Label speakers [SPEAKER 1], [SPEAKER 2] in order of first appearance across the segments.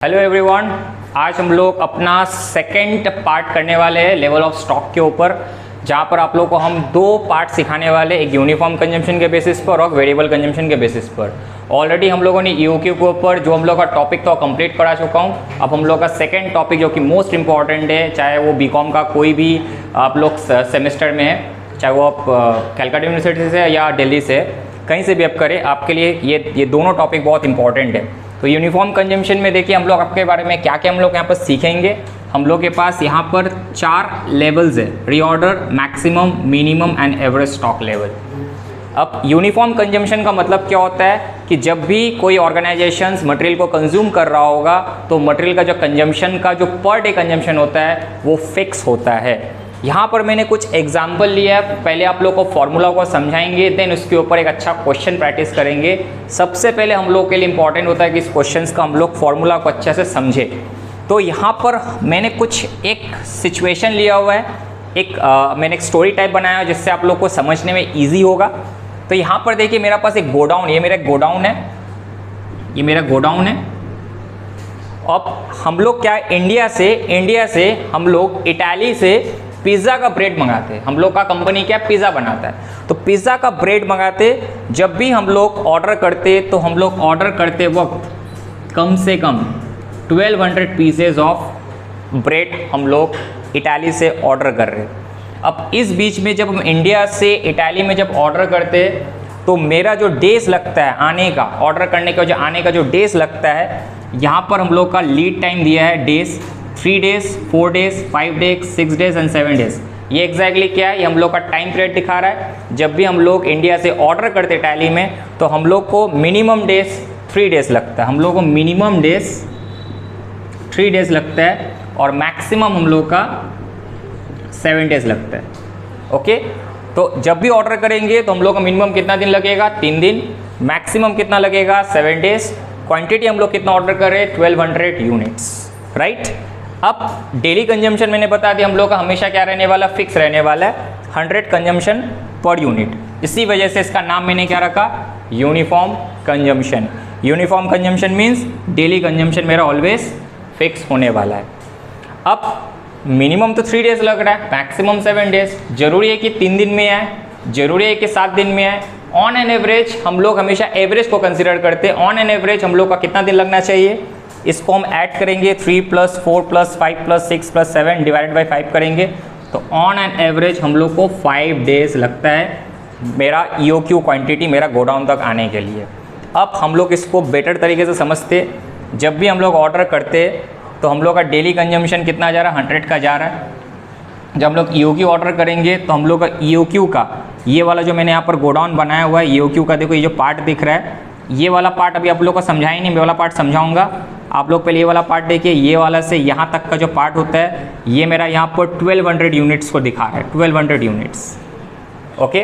[SPEAKER 1] Hello everyone, आज हम लोग अपना सेकंड पार्ट करने वाले हैं लेवल ऑफ स्टॉक के ऊपर, जहाँ पर आप लोग को हम दो पार्ट सिखाने वाले, एक यूनिफॉर्म कंजम्पशन के बेसिस पर और वेरिएबल कंजम्पशन के बेसिस पर। ऑलरेडी हम लोगों ने ईओक्यू के ऊपर जो हम लोग का टॉपिक तो कंप्लीट करा चुका हूँ। अब हम लोग का सेकेंड टॉपिक जो कि मोस्ट इंपॉर्टेंट है, चाहे वो बीकॉम का कोई भी आप लोग सेमेस्टर में है, चाहे वो आप कैलकाटा यूनिवर्सिटी से या दिल्ली से, कहीं से भी आप करें, आपके लिए ये दोनों टॉपिक बहुत इंपॉर्टेंट है। तो यूनिफॉर्म कंजम्पशन में देखिए हम लोग आपके बारे में क्या क्या हम लोग यहाँ पर सीखेंगे। हम लोग के पास यहाँ पर 4 लेवल्स है, reorder, maximum, minimum and average stock level. अब यूनिफॉर्म कंजम्पशन का मतलब क्या होता है कि जब भी कोई ऑर्गेनाइजेशन मटेरियल को कंज्यूम कर रहा होगा तो मटेरियल का जो कंजम्पशन का जो पर डे कंजम्पशन होता है वो फिक्स होता है। यहाँ पर मैंने कुछ एग्जाम्पल लिया है, पहले आप लोग को फॉर्मूला को समझाएंगे, देन उसके ऊपर एक अच्छा क्वेश्चन प्रैक्टिस करेंगे। सबसे पहले हम लोग के लिए इंपॉर्टेंट होता है कि इस क्वेश्चन का हम लोग फॉर्मूला को अच्छे से समझे। तो यहाँ पर मैंने कुछ एक सिचुएशन लिया हुआ है, मैंने एक स्टोरी टाइप बनाया है जिससे आप लोग को समझने में ईजी होगा। तो यहाँ पर देखिए मेरे पास एक गोडाउन, ये मेरा गोडाउन है, ये मेरा गोडाउन है। अब हम लोग क्या इंडिया से हम लोग इटाली से पिज़्ज़ा का ब्रेड मंगाते हैं। हम लोग का कंपनी क्या पिज़्ज़ा बनाता है, तो पिज़्ज़ा का ब्रेड मंगाते। जब भी हम लोग ऑर्डर करते तो हम लोग ऑर्डर करते वक्त कम से कम 1200 पीसेज ऑफ ब्रेड हम लोग इटाली से ऑर्डर कर रहे। अब इस बीच में जब हम इंडिया से इटाली में जब ऑर्डर करते तो मेरा जो डेज लगता है आने का, ऑर्डर करने का जो आने का जो डेज लगता है, यहाँ पर हम लोग का लीड टाइम दिया है days, 3 days, 4 days, 5 days, 6 days and 7 days. ये एग्जैक्टली क्या है, ये हम लोग का टाइम पीरियड दिखा रहा है। जब भी हम लोग इंडिया से ऑर्डर करते इटाली में तो हम लोग को मिनिमम डेज 3 डेज लगता है, हम लोग को मिनिमम डेज 3 डेज लगता है और मैक्सिमम हम लोग का 7 डेज लगता है। ओके, तो जब भी ऑर्डर करेंगे तो हम लोग का मिनिमम कितना दिन लगेगा, 3 दिन, मैक्सिमम कितना लगेगा 7 डेज। क्वांटिटी हम लोग कितना ऑर्डर कर रहे हैं, 1200 यूनिट्स, राइट। अब डेली कंजम्पशन मैंने बता दिया हम लोग का हमेशा क्या रहने वाला, फिक्स रहने वाला है, 100 कंजम्पशन पर यूनिट। इसी वजह से इसका नाम मैंने क्या रखा, uniform consumption. Uniform consumption means daily consumption मेरा ऑलवेज फिक्स होने वाला है। अब मिनिमम तो 3 डेज लग रहा है, मैक्सिमम 7 डेज। जरूरी है कि 3 दिन में आए, जरूरी है कि 7 दिन में आए। ऑन एन एवरेज हम लोग हमेशा एवरेज को कंसिडर करते हैं। ऑन एन एवरेज हम लोग का कितना दिन लगना चाहिए, इसको हम ऐड करेंगे, 3 + 4 + 5 + 6 + 7 डिवाइडेड बाई 5 करेंगे तो ऑन एन एवरेज हम लोग को 5 डेज लगता है मेरा ईओक्यू क्वांटिटी मेरा गोडाउन तक आने के लिए। अब हम लोग इसको बेटर तरीके से समझते, जब भी हम लोग ऑर्डर करते तो हम लोग का डेली कंजम्पशन कितना जा रहा है, 100 का जा रहा है। जब हम लोग ईओक्यू ऑर्डर करेंगे तो हम लोग का ईओक्यू का ये वाला जो मैंने यहाँ पर गोडाउन बनाया हुआ है, ईओक्यू का देखो ये जो पार्ट दिख रहा है, ये वाला पार्ट अभी आप लोग को समझा ही नहीं, मैं वाला पार्ट समझाऊंगा। आप लोग पहले ये वाला पार्ट देखिए, ये वाला से यहाँ तक का जो पार्ट होता है ये मेरा यहाँ पर 1200 यूनिट्स को दिखा रहा है, 1200 यूनिट्स। ओके,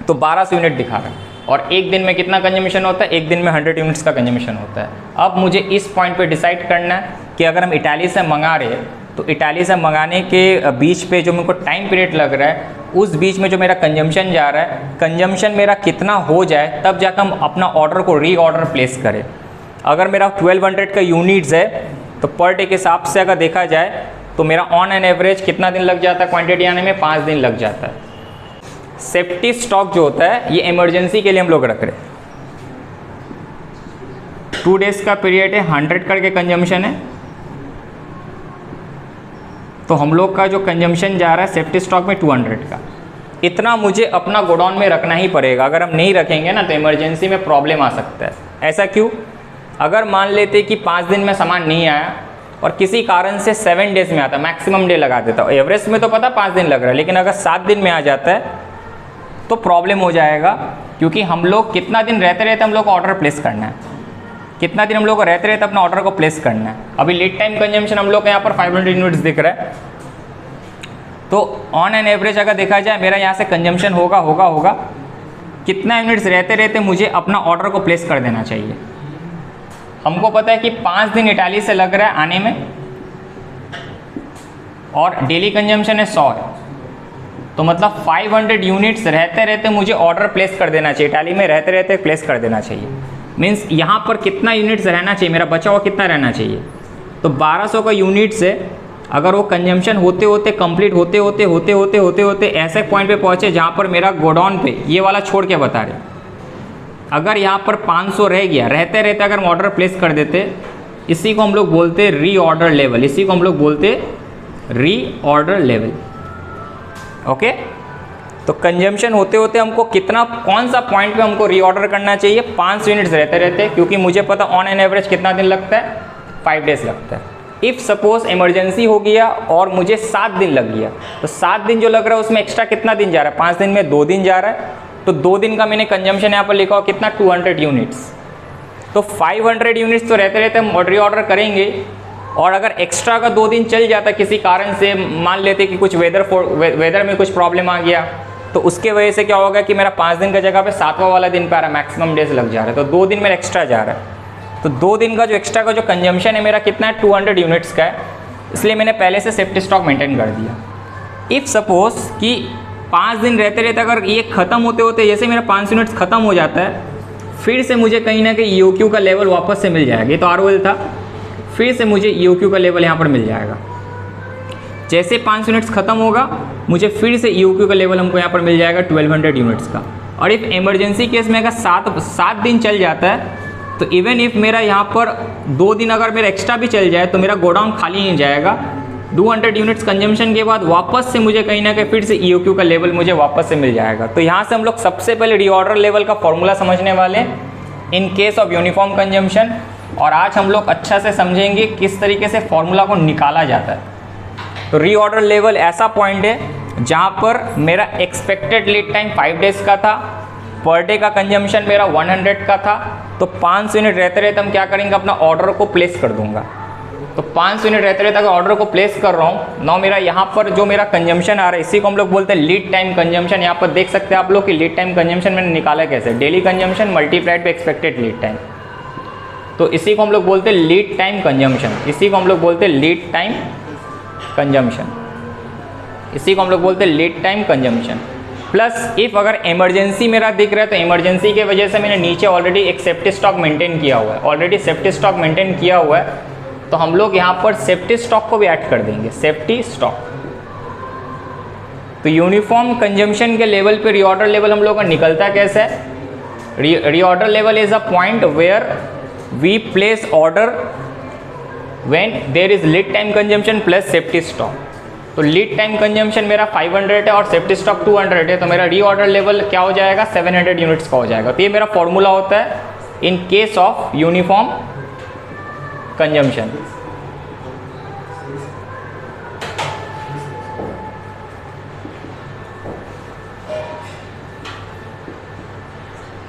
[SPEAKER 1] तो 1200 यूनिट दिखा रहा है और एक दिन में कितना कंजम्पशन होता है, एक दिन में 100 यूनिट्स का कंजम्पशन होता है। अब मुझे इस पॉइंट पे डिसाइड करना है कि अगर हम इटाली से मंगा रहे हैं तो इटाली से मंगाने के बीच पे जो मेरे को टाइम पीरियड लग रहा है, उस बीच में जो मेरा कंजम्पशन जा रहा है, कंजम्पशन मेरा कितना हो जाए तब जाकर हम अपना ऑर्डर को रीऑर्डर प्लेस करें। अगर मेरा 1200 का यूनिट्स है तो पर डे के हिसाब से अगर देखा जाए तो मेरा ऑन एन एवरेज कितना दिन लग जाता है क्वांटिटी आने में, 5 दिन लग जाता है। सेफ्टी स्टॉक जो होता है ये इमरजेंसी के लिए हम लोग रख रहे हैं। 2 डेज का पीरियड है, 100 करके कंजम्पशन है, तो हम लोग का जो कंजम्पशन जा रहा है सेफ्टी स्टॉक में 200 का। इतना मुझे अपना गोडाउन में रखना ही पड़ेगा, अगर हम नहीं रखेंगे ना तो इमरजेंसी में प्रॉब्लम आ सकता है। ऐसा क्यों, अगर मान लेते कि 5 दिन में सामान नहीं आया और किसी कारण से 7 डेज में आता, मैक्सिमम डे लगा देता, एवरेज में तो पता 5 दिन लग रहा है, लेकिन अगर 7 दिन में आ जाता है तो प्रॉब्लम हो जाएगा। क्योंकि हम लोग कितना दिन रहते रहते हम लोग को ऑर्डर प्लेस करना है, कितना दिन हम लोग को रहते रहते अपना ऑर्डर को प्लेस करना है। अभी लीड टाइम कंजम्पशन हम लोग के यहाँ पर 500 यूनिट्स दिख रहा है, तो ऑन एन एवरेज अगर देखा जाए मेरा यहाँ से कंजम्पशन होगा कितना यूनिट्स रहते रहते मुझे अपना ऑर्डर को प्लेस कर देना चाहिए। हमको पता है कि 5 दिन इटाली से लग रहा है आने में और डेली कंजम्पशन है 100 है, तो मतलब 500 यूनिट्स रहते रहते मुझे ऑर्डर प्लेस कर देना चाहिए, इटाली में रहते रहते प्लेस कर देना चाहिए। मीन्स यहाँ पर कितना यूनिट्स रहना चाहिए, मेरा बचा हुआ कितना रहना चाहिए। तो 1200 का यूनिट से अगर वो कंजम्पशन होते होते कंप्लीट होते ऐसे पॉइंट पे पहुँचे जहाँ पर मेरा गोडाउन पे ये वाला छोड़ के बता रहे, अगर यहाँ पर 500 रह गया, रहते रहते अगर हम ऑर्डर प्लेस कर देते, इसी को हम लोग बोलते रीऑर्डर लेवल, इसी को हम लोग बोलते रीऑर्डर लेवल। ओके, तो कंजम्पशन होते होते हमको कितना, कौन सा पॉइंट पे हमको रीऑर्डर करना चाहिए, 5 यूनिट्स रहते रहते, क्योंकि मुझे पता ऑन एन एवरेज कितना दिन लगता है, 5 डेज लगता है। इफ़ सपोज इमरजेंसी हो गया और मुझे 7 दिन लग गया, तो 7 दिन जो लग रहा है उसमें एक्स्ट्रा कितना दिन जा रहा है, 5 दिन में 2 दिन जा रहा है, तो 2 दिन का मैंने कंजम्पशन यहाँ पर लिखा हो कितना, 200 यूनिट्स। तो 500 यूनिट्स तो रहते रहते हम रीऑर्डर करेंगे, और अगर एक्स्ट्रा का 2 दिन चल जाता किसी कारण से, मान लेते कि कुछ वेदर में कुछ प्रॉब्लम आ गया, तो उसके वजह से क्या होगा कि मेरा 5 दिन का जगह पे 7वां वाला दिन पे आ रहा है, मैक्सिमम डेज लग जा रहा है, तो 2 दिन मेरा एक्स्ट्रा जा रहा है। तो 2 दिन का जो एक्स्ट्रा का जो कंजम्पशन है मेरा कितना है, 200 यूनिट्स का है, इसलिए मैंने पहले से सेफ्टी स्टॉक मेंटेन कर दिया। इफ़ सपोज कि 5 दिन रहते रहते अगर ये ख़त्म होते होते जैसे मेरा 5 यूनिट्स ख़त्म हो जाता है, फिर से मुझे कहीं ना कहीं EOQ का लेवल वापस से मिल जाएगा। ये तो ROL था, फिर से मुझे EOQ का लेवल यहाँ पर मिल जाएगा। जैसे 5 यूनिट्स ख़त्म होगा, मुझे फिर से EOQ का लेवल हमको यहाँ पर मिल जाएगा 1200 यूनिट्स का। और इफ़ इमरजेंसी केस में अगर 7 दिन चल जाता है, तो इवन इफ़ मेरा यहाँ पर 2 दिन अगर मेरा एक्स्ट्रा भी चल जाए, तो मेरा गोडाउन खाली नहीं जाएगा। 200 यूनिट्स कंजम्पशन के बाद वापस से मुझे कहीं ना कहीं फिर से EOQ का लेवल मुझे वापस से मिल जाएगा। तो यहाँ से हम लोग सबसे पहले रीऑर्डर लेवल का फॉर्मूला समझने वाले इन केस ऑफ यूनिफॉर्म कंजम्पशन, और आज हम लोग अच्छा से समझेंगे किस तरीके से फॉर्मूला को निकाला जाता है। तो रीऑर्डर लेवल ऐसा पॉइंट है जहाँ पर मेरा एक्सपेक्टेड लीड टाइम 5 डेज़ का था, पर डे का कंजम्पशन मेरा 100 का था, तो 5 यूनिट रहते रहते हम क्या करेंगे, अपना ऑर्डर को प्लेस कर दूंगा। तो 5 यूनिट रहते रहते अगर ऑर्डर को प्लेस कर रहा हूँ, नाउ मेरा यहाँ पर जो मेरा कंजम्पशन आ रहा है, इसी को हम लोग बोलते हैं लीड टाइम कंजम्पशन। यहाँ पर देख सकते हैं आप लोग कि लीड टाइम कंजम्पशन मैंने निकाला कैसे, daily consumption multiplied by expected lead time. तो इसी को हम लोग बोलते हैं लीड टाइम कंजम्पशन, इसी को हम लोग बोलते हैं लीड टाइम कंजम्पशन, इसी को हम लोग बोलते हैं lead time consumption. Plus if अगर इमरजेंसी मेरा दिख रहा है, तो इमरजेंसी की वजह से मैंने नीचे ऑलरेडी एक सेफ्टी स्टॉक मेंटेन किया हुआ है, ऑलरेडी सेफ्टी स्टॉक मेंटेन किया हुआ है, तो हम लोग यहाँ पर सेफ्टी स्टॉक को भी ऐड कर देंगे, सेफ्टी स्टॉक। तो यूनिफॉर्म कंजम्पशन के लेवल पे रीऑर्डर लेवल हम लोग का निकलता कैसे है, reorder level is a point where we place order when there is lead time consumption plus safety stock. तो लीड टाइम कंजम्पशन मेरा 500 है और सेफ्टी स्टॉक 200 है, तो मेरा रीऑर्डर लेवल क्या हो जाएगा, 700 यूनिट्स का हो जाएगा। तो ये मेरा फॉर्मूला होता है इन केस ऑफ यूनिफॉर्म कंजम्पशन।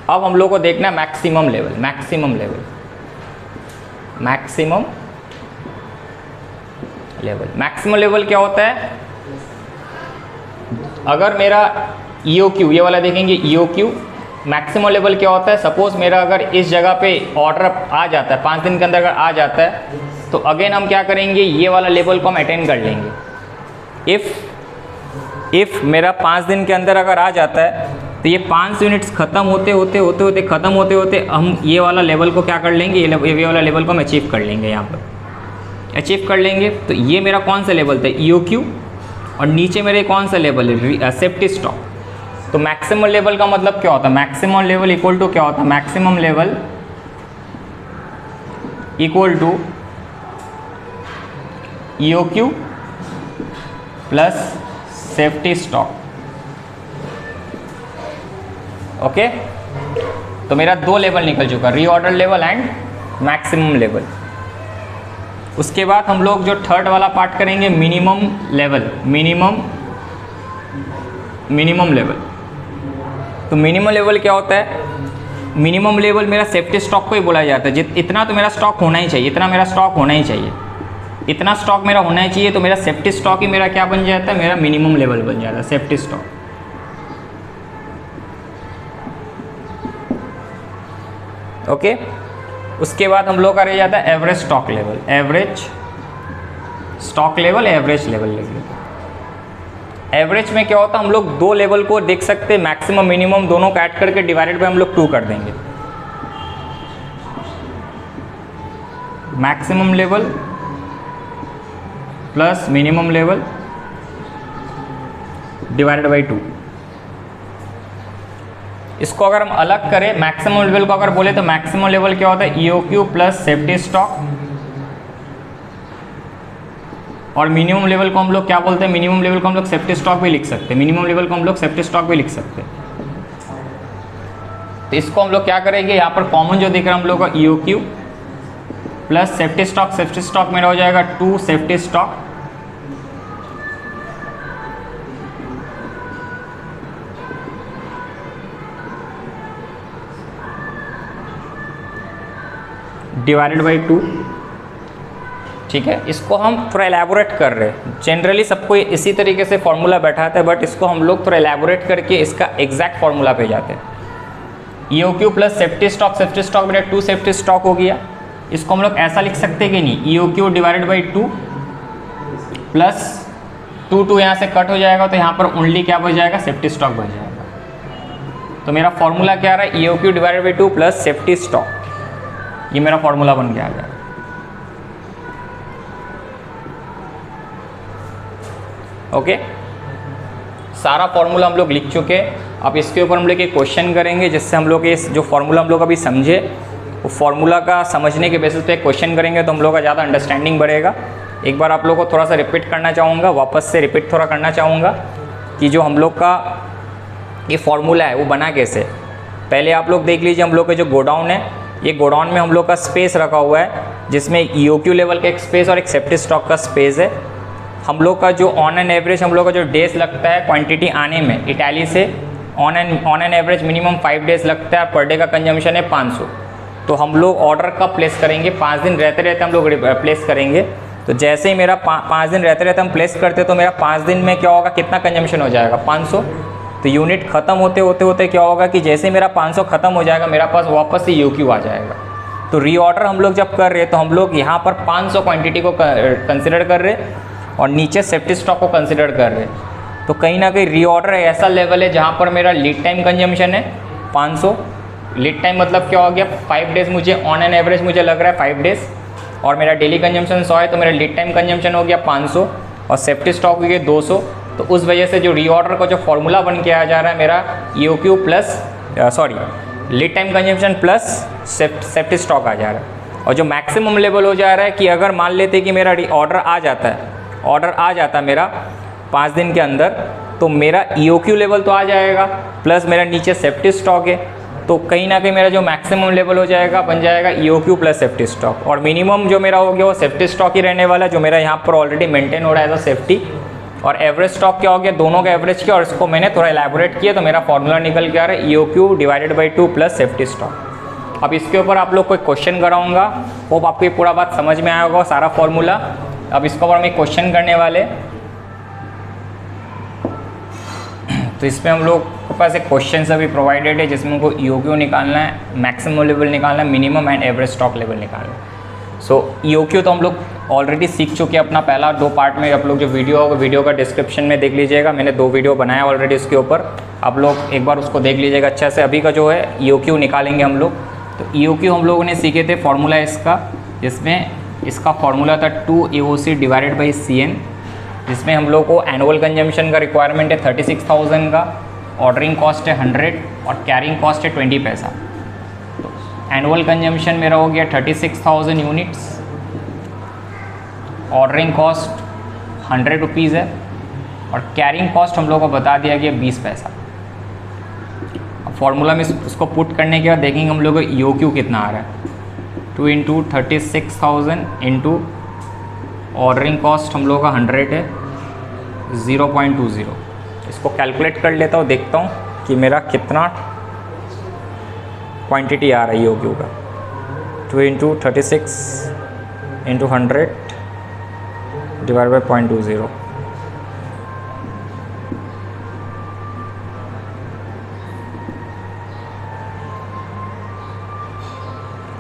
[SPEAKER 1] अब हम लोग को देखना है maximum level, maximum level, maximum level. Maximum level क्या होता है, अगर मेरा EOQ, ये वाला देखेंगे EOQ, मैक्सिमम लेवल क्या होता है, सपोज मेरा अगर इस जगह पे ऑर्डर आ जाता है 5 दिन के अंदर अगर आ जाता है, तो अगेन हम क्या करेंगे, ये वाला लेवल को हम अटेन कर लेंगे। इफ़ मेरा 5 दिन के अंदर अगर आ जाता है, तो ये 5 यूनिट्स ख़त्म होते होते हम ये वाला लेवल को क्या कर लेंगे, ये वाला लेवल को हम अचीव कर लेंगे, यहाँ पर अचीव कर लेंगे। तो ये मेरा कौन सा लेवल था, EOQ, और नीचे मेरे कौन सा लेवल है, सेफ्टी स्टॉक। तो मैक्सिमम लेवल का मतलब क्या होता है, मैक्सिमम लेवल इक्वल टू क्या होता है, maximum level equal to EOQ plus safety stock. Okay, तो मेरा 2 लेवल निकल चुका, reorder level and maximum level. उसके बाद हम लोग जो थर्ड वाला पार्ट करेंगे, मिनिमम लेवल, मिनिमम लेवल। तो मिनिमम लेवल क्या होता है, मिनिमम लेवल मेरा सेफ्टी स्टॉक को ही बोला जाता है। इतना तो मेरा स्टॉक होना ही चाहिए, इतना मेरा स्टॉक होना ही चाहिए, इतना स्टॉक मेरा होना ही चाहिए। तो मेरा सेफ्टी स्टॉक ही मेरा क्या बन जाता है, मेरा मिनिमम लेवल बन जाता है, सेफ्टी स्टॉक। ओके, उसके बाद हम लोग का रह जाता है average stock level, average stock level, average level लेंगे। एवरेज में क्या होता है, हम लोग 2 लेवल को देख सकते हैं, मैक्सिमम मिनिमम दोनों को ऐड करके डिवाइडेड बाय हम लोग 2 कर देंगे। Maximum level plus minimum level divided by 2। इसको अगर हम अलग करें, मैक्सिमम लेवल को अगर बोले तो मैक्सिमम लेवल क्या होता है, EOQ प्लस सेफ्टी स्टॉक, और मिनिमम लेवल को हम लोग क्या बोलते हैं, मिनिमम लेवल को हम लोग सेफ्टी स्टॉक भी लिख सकते हैं, मिनिमम लेवल को हम लोग सेफ्टी स्टॉक भी लिख सकते हैं। तो इसको हम लोग क्या करेंगे, यहाँ पर कॉमन जो दिख रहा है हम लोग का EOQ प्लस सेफ्टी स्टॉक मेरा हो जाएगा 2 सेफ्टी स्टॉक डिवाइडेड बाई 2। ठीक है, इसको हम थोड़ा एलैबोरेट कर रहे हैं। जनरली सबको इसी तरीके से फॉर्मूला बैठाते हैं, बट इसको हम लोग थोड़ा एलैबोरेट करके इसका एग्जैक्ट फॉर्मूला पे जाते हैं। EOQ प्लस सेफ्टी स्टॉक मेरा 2 सेफ्टी स्टॉक हो गया। इसको हम लोग ऐसा लिख सकते हैं कि नहीं, EOQ डिवाइडेड बाई 2 प्लस 2 यहाँ से कट हो जाएगा, तो यहाँ पर ओनली क्या बच जाएगा, सेफ्टी स्टॉक बच जाएगा। तो मेरा फॉर्मूला क्या रहा है, EOQ divided by 2 plus safety stock, ये मेरा फॉर्मूला बन गया है। ओके, सारा फॉर्मूला हम लोग लिख चुके हैं। अब इसके ऊपर हम लोग एक क्वेश्चन करेंगे, जिससे हम लोग इस जो फॉर्मूला हम लोग अभी समझे, वो फॉर्मूला का समझने के बेसिस पे क्वेश्चन करेंगे, तो हम लोग का ज़्यादा अंडरस्टैंडिंग बढ़ेगा। एक बार आप लोग को थोड़ा सा रिपीट करना चाहूँगा, वापस से रिपीट थोड़ा करना चाहूँगा कि जो हम लोग का ये फॉर्मूला है वो बना कैसे। पहले आप लोग देख लीजिए, हम लोग का जो गोडाउन है, ये गोडाउन में हम लोग का स्पेस रखा हुआ है, जिसमें एक EOQ लेवल का एक स्पेस और एक सेफ्टी स्टॉक का स्पेस है। हम लोग का जो ऑन एन एवरेज हम लोग का जो डेज लगता है क्वांटिटी आने में, इटाली से on an average minimum 5 days लगता है, पर डे का कंजम्पशन है 500। तो हम लोग ऑर्डर कब प्लेस करेंगे, 5 दिन रहते रहते हम लोग प्लेस करेंगे। तो जैसे ही मेरा 5 दिन रहते रहते हम प्लेस करते, तो मेरा 5 दिन में क्या होगा, कितना कंजम्पशन हो जाएगा, 500। तो यूनिट ख़त्म होते क्या होगा कि जैसे ही मेरा 500 ख़त्म हो जाएगा, मेरा पास वापस से EOQ आ जाएगा। तो रीऑर्डर हम लोग जब कर रहे हैं, तो हम लोग यहाँ पर 500 क्वांटिटी को कंसिडर कर रहे हैं और नीचे सेफ्टी स्टॉक को कंसिडर कर रहे हैं। तो कहीं ना कहीं रीऑर्डर ऐसा लेवल है जहाँ पर मेरा लीड टाइम कंजम्पशन है 500। लीड टाइम मतलब क्या हो गया, 5 डेज़ मुझे ऑन एन एवरेज मुझे लग रहा है 5 डेज़, और मेरा डेली कंजम्पशन 100 है, तो मेरा लीड टाइम कंजम्पशन हो गया 500 और सेफ्टी स्टॉक हो गया 200। तो उस वजह से जो रीऑर्डर का जो फॉर्मूला बन के आ जा रहा है मेरा EOQ plus lead time consumption plus safety stock आ जा रहा है। और जो मैक्सिमम लेवल हो जा रहा है कि अगर मान लेते कि मेरा ऑर्डर आ जाता मेरा 5 दिन के अंदर, तो मेरा EOQ लेवल तो आ जाएगा, प्लस मेरा नीचे सेफ्टी स्टॉक है, तो कहीं ना कहीं मेरा जो मैक्सिमम लेवल हो जाएगा बन जाएगा EOQ प्लस सेफ्टी स्टॉक। और मिनिमम जो मेरा हो गया वो सेफ्टी स्टॉक ही रहने वाला है, जो मेरा यहाँ पर ऑलरेडी मेंटेन हो रहा है एज अ सेफ्टी। और एवरेज स्टॉक क्या हो गया, दोनों का एवरेज किया और इसको मैंने थोड़ा एलैबोरेट किया, तो मेरा फॉर्मूला निकल के आ रहा है EOQ divided by 2 plus safety stock. अब इसके ऊपर आप लोग कोई क्वेश्चन कराऊंगा, होप आपको ये पूरा बात समझ में आया होगा, सारा फॉर्मूला। अब इसके ऊपर हम एक क्वेश्चन करने वाले, तो इसमें हम लोग के पास एक क्वेश्चन अभी प्रोवाइडेड है, जिसमें हमको EOQ निकालना है, मैक्सिमम लेवल निकालना है, minimum and average stock level निकालना है। सो EOQ तो हम लोग ऑलरेडी सीख चुके हैं अपना पहला 2 पार्ट में। आप लोग जो वीडियो होगा, वीडियो का डिस्क्रिप्शन में देख लीजिएगा, मैंने 2 वीडियो बनाया ऑलरेडी इसके ऊपर, आप लोग एक बार उसको देख लीजिएगा अच्छा से। अभी का जो है EOQ निकालेंगे हम लोग। तो EOQ हम लोगों ने सीखे थे फॉर्मूला इसका, जिसमें इसका फॉर्मूला था 2 AOC डिवाइडेड बाई CN, जिसमें हम लोग को एनुअल कंजम्पशन का रिक्वायरमेंट है 36,000 का, ऑर्डरिंग कॉस्ट है 100 और कैरिंग कॉस्ट है 20 पैसा। तो एनुअल कंजम्पशन मेरा हो गया 36,000 यूनिट्स, ऑर्डरिंग कॉस्ट 100 रुपीज़ है और कैरिंग कॉस्ट हम लोग को बता दिया गया 20 पैसा। अब फॉर्मूला में उसको पुट करने के बाद देखेंगे हम लोग को EOQ कितना आ रहा है। 2 इंटू 36,000 इंटू ऑर्डरिंग कॉस्ट हम लोग का 100 है 0.20। इसको कैलकुलेट कर लेता हूँ, देखता हूँ कि मेरा कितना क्वांटिटी आ रहा है EOQ का। 2 इंटू 36 इंटू 100 डिवाइड बाई 0.20।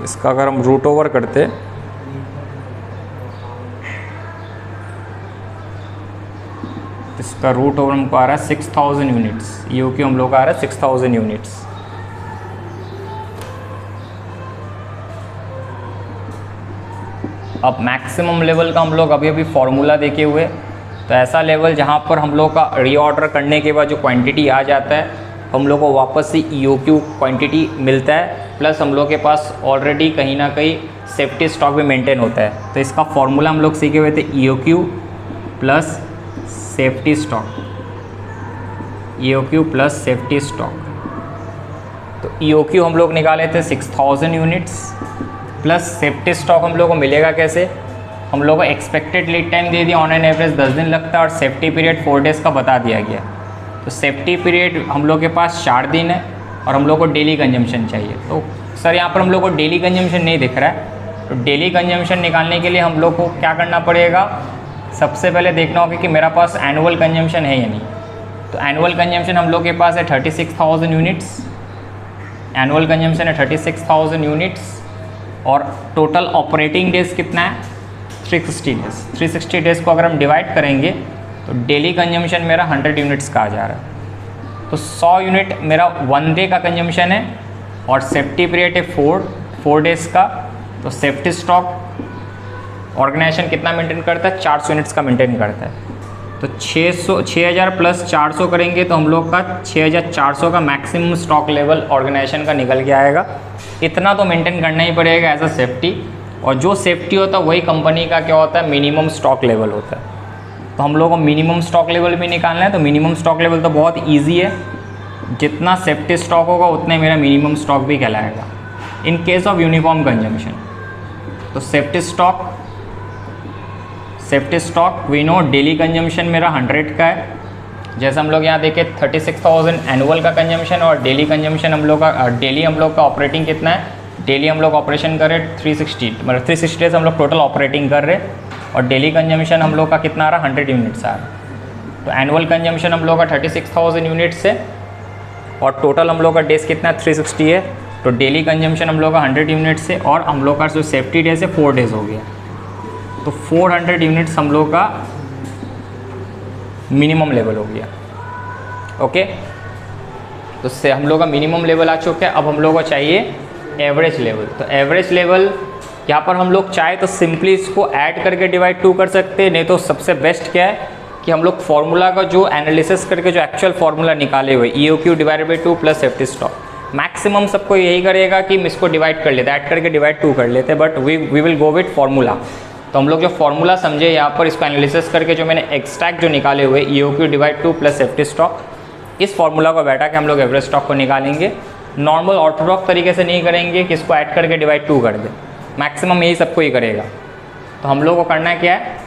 [SPEAKER 1] इसका अगर हम रूट ओवर करते, इसका रूट ओवर हमको आ रहा है 6000 यूनिट्स। EOQ हम लोग का आ रहा है 6000 यूनिट्स। अब मैक्सिमम लेवल का हम लोग अभी अभी फॉर्मूला देखे हुए, तो ऐसा लेवल जहाँ पर हम लोग का रीऑर्डर करने के बाद जो क्वांटिटी आ जाता है, हम लोग को वापस से EOQ क्वांटिटी मिलता है, प्लस हम लोग के पास ऑलरेडी कहीं ना कहीं सेफ्टी स्टॉक भी मेंटेन होता है। तो इसका फॉर्मूला हम लोग सीखे हुए थे EOQ plus safety stock, EOQ plus safety stock. तो EOQ हम लोग निकाले थे 6000 यूनिट्स, प्लस सेफ्टी स्टॉक हम लोग को मिलेगा कैसे, हम लोग को एक्सपेक्टेड लीड टाइम दे दिया, ऑन एन एवरेज 10 दिन लगता है, और सेफ्टी पीरियड 4 डेज़ का बता दिया गया। तो सेफ्टी पीरियड हम लोग के पास 4 दिन है, और हम लोग को डेली कंजम्पशन चाहिए। तो सर यहाँ पर हम लोग को डेली कंजम्पशन नहीं दिख रहा है, तो डेली कंजम्पशन निकालने के लिए हम लोग को क्या करना पड़ेगा, सबसे पहले देखना होगा कि मेरा पास एनुअल कंजम्पशन है या नहीं। तो एनुअल कंजम्पशन हम लोग के पास है 36,000 यूनिट्स, एनुअल कंजम्पशन है 36,000 यूनिट्स, और टोटल ऑपरेटिंग डेज़ कितना है 360 डेज़। 360 डेज़ को अगर हम डिवाइड करेंगे तो डेली कंजम्पशन मेरा 100 यूनिट्स का आ जा रहा है। तो 100 यूनिट मेरा 1 डे का कंजम्पशन है, और सेफ्टी पीरियड है 4 डेज़ का। तो सेफ्टी स्टॉक ऑर्गेनाइजेशन कितना मेंटेन करता है, 400 यूनिट्स का मेंटेन करता है। तो 6000 प्लस 400 करेंगे तो हम लोग का 6400 का मैक्सिमम स्टॉक लेवल ऑर्गेनाइजेशन का निकल के आएगा। इतना तो मेंटेन करना ही पड़ेगा एज अ सेफ्टी, और जो सेफ्टी होता है वही कंपनी का क्या होता है, मिनिमम स्टॉक लेवल होता है। तो हम लोग को मिनिमम स्टॉक लेवल भी निकालना है। तो मिनिमम स्टॉक लेवल तो बहुत ईजी है, जितना सेफ्टी स्टॉक होगा उतना ही मेरा मिनिमम स्टॉक भी कहलाएगा in case of uniform consumption. तो safety stock we know daily consumption मेरा 100 का है। जैसे हम लोग यहाँ देखें 36,000 एनुअल का कंजम्पशन, और डेली कंजम्पशन हम लोग का डेली हम लोग का ऑपरेटिंग कितना है, डेली हम लोग ऑपरेशन कर रहे 360, मतलब 360 डेज हम लोग टोटल ऑपरेटिंग कर रहे, और डेली कंजम्पशन हम लोग का कितना आ रहा, 100 यूनिट्स आ रहा। तो एनुअल कंजम्पशन हम लोग का 36,000 यूनिट्स है, और टोटल हम लोग का डेज कितना 360 है। तो डेली कंजम्पशन हम लोग का 100 यूनिट्स से, और हम लोग का जो सेफ्टी डेज है 4 डेज़ हो गया। तो 400 यूनिट्स हम लोग का मिनिमम लेवल हो गया। ओके, तो से हम लोग का मिनिमम लेवल आ चुका है। अब हम लोग को चाहिए एवरेज लेवल। तो एवरेज लेवल यहाँ पर हम लोग चाहे तो सिंपली इसको ऐड करके डिवाइड 2 कर सकते हैं, नहीं तो सबसे बेस्ट क्या है कि हम लोग फार्मूला का जो एनालिसिस करके जो एक्चुअल फार्मूला निकाले हुए EOQ divided by 2 plus safety stock, maximum सबको यही करेगा कि हम इसको डिवाइड कर लेते हैं, ऐड करके डिवाइड 2 कर लेते हैं, but we will go with formula. तो हम लोग जो फार्मूला समझे यहाँ पर, इसको एनालिसिस करके जो मैंने एक्सट्रैक्ट जो निकाले हुए EOQ divide 2 plus safety stock, इस फार्मूला को बैठा के हम लोग एवरेज स्टॉक को निकालेंगे। नॉर्मल ऑर्थोडॉक्स तरीके से नहीं करेंगे कि इसको ऐड करके डिवाइड 2 कर दे, मैक्सिमम यही सबको ही करेगा। तो हम लोग को करना क्या है,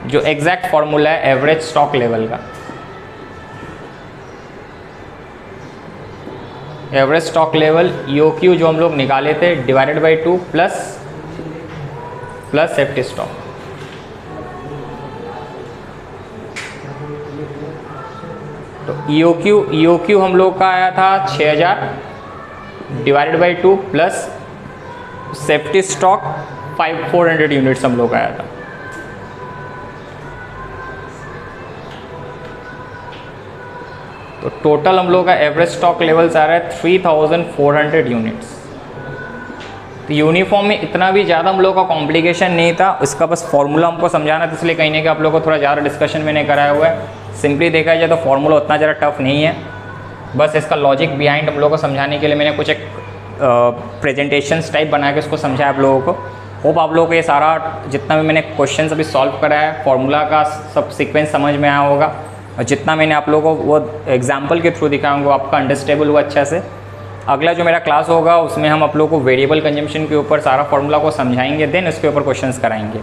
[SPEAKER 1] जो एग्जैक्ट फार्मूला है एवरेज स्टॉक लेवल का, एवरेज स्टॉक लेवल EOQ जो हम लोग निकाले थे divided by 2 plus safety stock. तो EOQ हम लोग का आया था 6000 divided by 2 plus safety stock 400 units हम लोग का आया था। तो टोटल हम लोग का एवरेज स्टॉक लेवल्स आ रहा है 3400 यूनिट्स। तो यूनिफॉर्म में इतना भी ज़्यादा हम लोग का कॉम्प्लिकेशन नहीं था, इसका बस फॉर्मूला हमको समझाना था, इसलिए कहीं ना कहीं आप लोग को थोड़ा ज़्यादा डिस्कशन मैंने कराया हुआ है। सिंपली देखा जाए तो फॉर्मूला उतना ज़्यादा टफ नहीं है, बस इसका लॉजिक बिहाइंड हम लोग को समझाने के लिए मैंने कुछ एक प्रेजेंटेशंस टाइप बना के उसको समझाया आप लोगों को। होप आप लोगों को ये सारा जितना भी मैंने क्वेश्चन अभी सॉल्व कराया है, फॉर्मूला का सब सीक्वेंस समझ में आया होगा, और जितना मैंने आप लोगों को वो एग्जाम्पल के थ्रू दिखाया होगा आपका अंडरस्टेबल हुआ अच्छा से। अगला जो मेरा क्लास होगा उसमें हम आप लोगों को वेरिएबल कंजम्पशन के ऊपर सारा फॉर्मूला को समझाएंगे, देन इसके ऊपर क्वेश्चंस कराएंगे।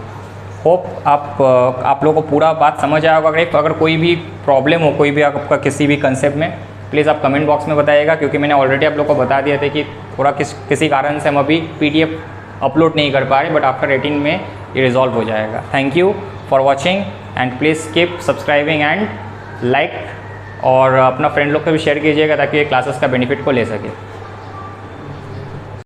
[SPEAKER 1] होप आप लोगों को पूरा बात समझ आया होगा। अगर कोई भी प्रॉब्लम हो, कोई भी आपका किसी भी कंसेप्ट में, प्लीज़ आप कमेंट बॉक्स में बताइएगा, क्योंकि मैंने ऑलरेडी आप लोग को बता दिया था कि थोड़ा किसी कारण से हम अभी PDF अपलोड नहीं कर पा रहे, बट आफ्टर 18 में ये रिजॉल्व हो जाएगा। Thank you for watching and please keep subscribing and like, और अपना फ्रेंड लोग को भी शेयर कीजिएगा ताकि ये क्लासेस का बेनिफिट को ले सके।